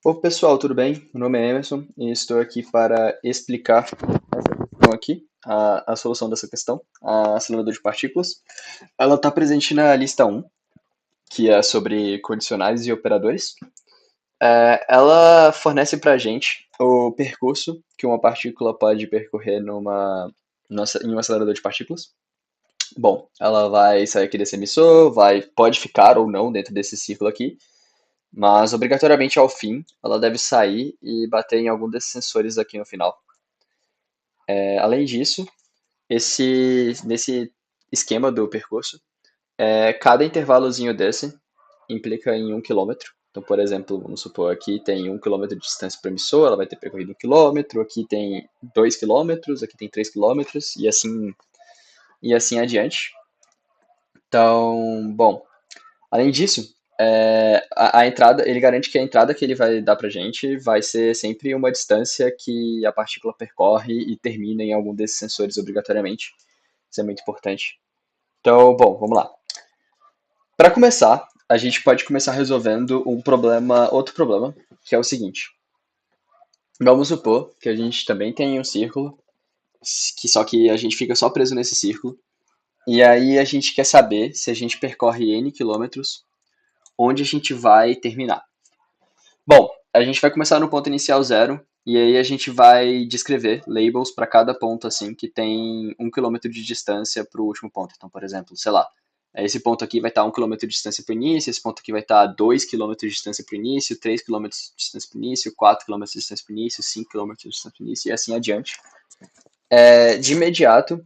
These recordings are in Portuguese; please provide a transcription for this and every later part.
Oi, pessoal, tudo bem? Meu nome é Emerson e estou aqui para explicar essa questão aqui, a solução dessa questão, a acelerador de partículas. Ela está presente na lista um, que é sobre condicionais e operadores. Ela fornece para a gente o percurso que uma partícula pode percorrer em um acelerador de partículas. Bom, ela vai sair aqui desse emissor, pode ficar ou não dentro desse círculo aqui, mas obrigatoriamente ao fim ela deve sair e bater em algum desses sensores aqui no final. Além disso, nesse esquema do percurso, cada intervalozinho desse implica em 1 quilômetro. Então, por exemplo, vamos supor, aqui tem 1 quilômetro de distância para o emissor, ela vai ter percorrido 1 quilômetro, aqui tem 2 quilômetros, aqui tem 3 quilômetros, e assim adiante. Então, bom, além disso, a entrada, ele garante que a entrada que ele vai dar pra gente vai ser sempre uma distância que a partícula percorre e termina em algum desses sensores obrigatoriamente. Isso é muito importante. Então, bom, vamos lá. Para começar, a gente pode começar resolvendo outro problema, que é o seguinte. Vamos supor que a gente também tem um círculo, só que a gente fica só preso nesse círculo, e aí a gente quer saber se a gente percorre n quilômetros, onde a gente vai terminar. Bom, a gente vai começar no ponto inicial zero, e aí a gente vai descrever labels para cada ponto assim que tem 1 quilômetro de distância para o último ponto. Então, por exemplo, sei lá, esse ponto aqui vai estar 1 quilômetro de distância para o início, esse ponto aqui vai estar 2 quilômetros de distância para o início, 3 quilômetros de distância para o início, 4 quilômetros de distância para o início, 5 quilômetros de distância para o início e assim adiante. De imediato,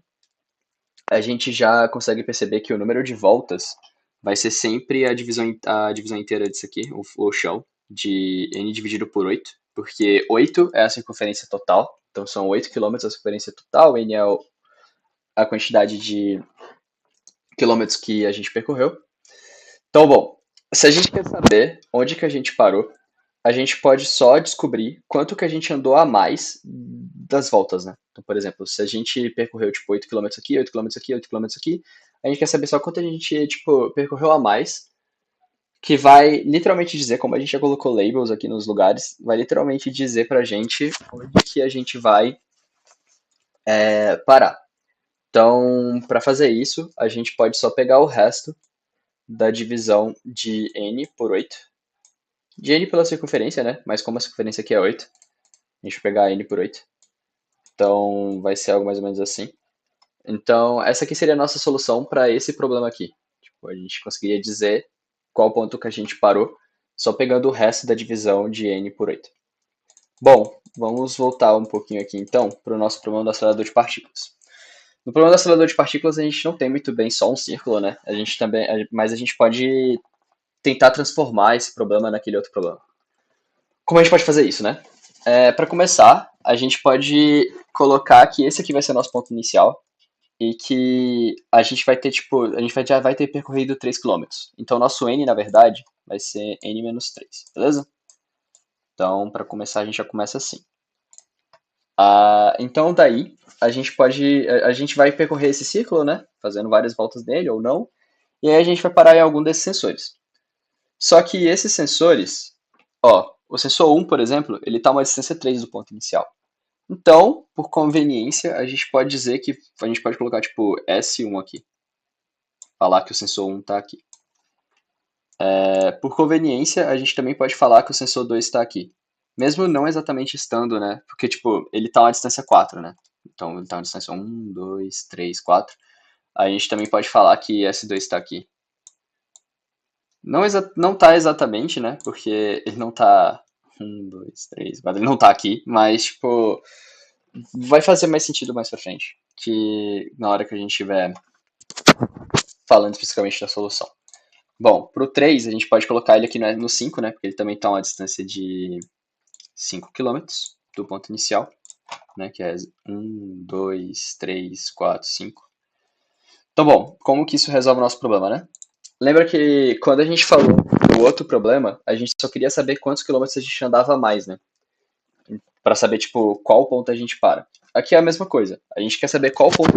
a gente já consegue perceber que o número de voltas vai ser sempre a divisão inteira disso aqui, o chão, de n dividido por 8, porque 8 é a circunferência total, então são 8 quilômetros a circunferência total, n é a quantidade de quilômetros que a gente percorreu. Então, bom, se a gente quer saber onde que a gente parou, a gente pode só descobrir quanto que a gente andou a mais das voltas, né? Então, por exemplo, se a gente percorreu, tipo, 8 quilômetros aqui, 8 quilômetros aqui, 8 quilômetros aqui, a gente quer saber só quanto a gente, tipo, percorreu a mais, que vai literalmente dizer, como a gente já colocou labels aqui nos lugares, vai literalmente dizer pra gente onde que a gente vai parar. Então, para fazer isso, a gente pode só pegar o resto da divisão de n por 8, de n pela circunferência, né? Mas como a circunferência aqui é 8, a gente vai pegar n por 8. Então, vai ser algo mais ou menos assim. Então, essa aqui seria a nossa solução para esse problema aqui. Tipo, a gente conseguiria dizer qual ponto que a gente parou, só pegando o resto da divisão de n por 8. Bom, vamos voltar um pouquinho aqui então para o nosso problema do acelerador de partículas. No problema do acelerador de partículas, a gente não tem muito bem só um círculo, né? Mas a gente pode tentar transformar esse problema naquele outro problema. Como a gente pode fazer isso, né? Para começar, a gente pode colocar que esse aqui vai ser o nosso ponto inicial e que a gente vai ter, tipo, já vai ter percorrido 3 quilômetros. Então, nosso n, na verdade, vai ser n menos 3, beleza? Então, para começar, a gente já começa assim. Então, daí, a gente vai percorrer esse círculo, né? Fazendo várias voltas dele ou não. E aí a gente vai parar em algum desses sensores. Só que esses sensores, ó, o sensor 1, por exemplo, ele está a uma distância 3 do ponto inicial. Então, por conveniência, a gente pode dizer que a gente pode colocar tipo S1 aqui. Falar que o sensor 1 está aqui. Por conveniência, a gente também pode falar que o sensor 2 está aqui. Mesmo não exatamente estando, né? Porque, tipo, ele está a uma distância 4, né? Então, ele está a uma distância 1, 2, 3, 4. A gente também pode falar que S2 está aqui. Não tá exatamente, né? Porque ele não tá 1, 2, 3, 4. Ele não tá aqui. Mas, tipo, vai fazer mais sentido mais pra frente. Que na hora que a gente estiver falando especificamente da solução. Bom, pro 3, a gente pode colocar ele aqui no 5, né? Porque ele também tá a uma distância de 5 quilômetros do ponto inicial, né? Que é 1, 2, 3, 4, 5. Então, bom, como que isso resolve o nosso problema, né? Lembra que quando a gente falou do outro problema, a gente só queria saber quantos quilômetros a gente andava a mais, né? Pra saber, tipo, qual ponto a gente para. Aqui é a mesma coisa. A gente quer saber qual ponto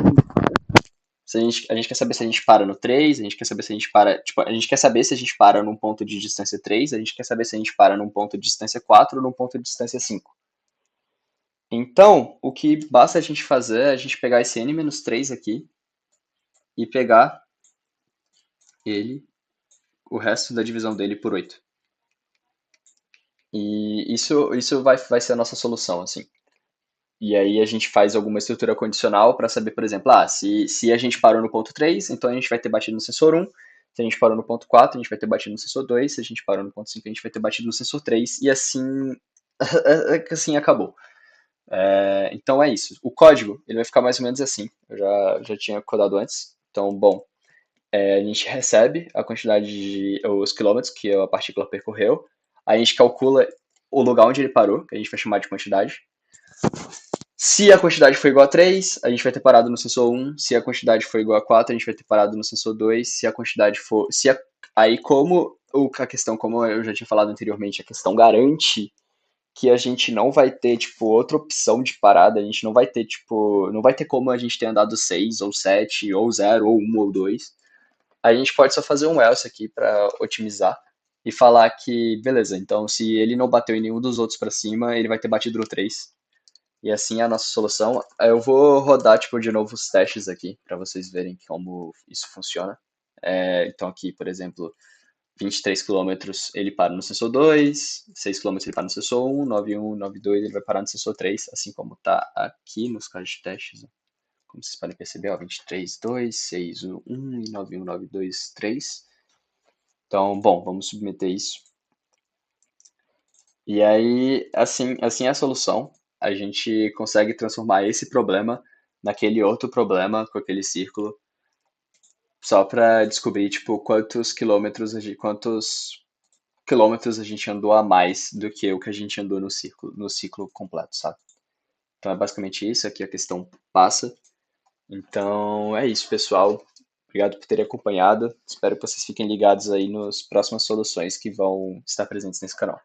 A gente quer saber se a gente para no 3, a gente quer saber se a gente para, tipo, a gente quer saber se a gente para num ponto de distância 3, a gente quer saber se a gente para num ponto de distância 4 ou num ponto de distância 5. Então, o que basta a gente fazer é a gente pegar esse n-3 aqui e pegar ele, o resto da divisão dele por 8. E isso vai ser a nossa solução, assim. E aí a gente faz alguma estrutura condicional para saber, por exemplo, se a gente parou no ponto 3, então a gente vai ter batido no sensor 1. Se a gente parou no ponto 4, a gente vai ter batido no sensor 2. Se a gente parou no ponto 5, a gente vai ter batido no sensor 3. E assim, assim acabou. Então é isso. O código ele vai ficar mais ou menos assim. Eu já tinha codado antes. Então, bom, a gente recebe a quantidade os quilômetros que a partícula percorreu. A gente calcula o lugar onde ele parou, que a gente vai chamar de quantidade. Se a quantidade for igual a 3, a gente vai ter parado no sensor 1. Se a quantidade for igual a 4, a gente vai ter parado no sensor 2. Se a quantidade for. Aí, a questão, como eu já tinha falado anteriormente, a questão garante que a gente não vai ter, tipo, outra opção de parada. A gente não vai ter, tipo. Não vai ter como a gente ter andado 6, ou 7, ou 0, ou 1, ou 2. A gente pode só fazer um else aqui para otimizar e falar que, beleza, então se ele não bateu em nenhum dos outros para cima, ele vai ter batido no 3. E assim é a nossa solução. Eu vou rodar tipo, de novo os testes aqui, para vocês verem como isso funciona. Então aqui, por exemplo, 23 quilômetros ele para no sensor 2, 6 quilômetros ele para no sensor 1, 9,1, 9,2 ele vai parar no sensor 3, assim como está aqui nos casos de testes. Como vocês podem perceber, ó, 23, 2, 6, 1 e 9,1, 9,2, 3. Então, bom, vamos submeter isso. E aí, assim é a solução. A gente consegue transformar esse problema naquele outro problema com aquele círculo, só para descobrir tipo quantos quilômetros a gente andou a mais do que o que a gente andou no ciclo completo, sabe? Então é basicamente isso, aqui a questão passa. Então é isso, pessoal. Obrigado por terem acompanhado. Espero que vocês fiquem ligados aí nas próximas soluções que vão estar presentes nesse canal.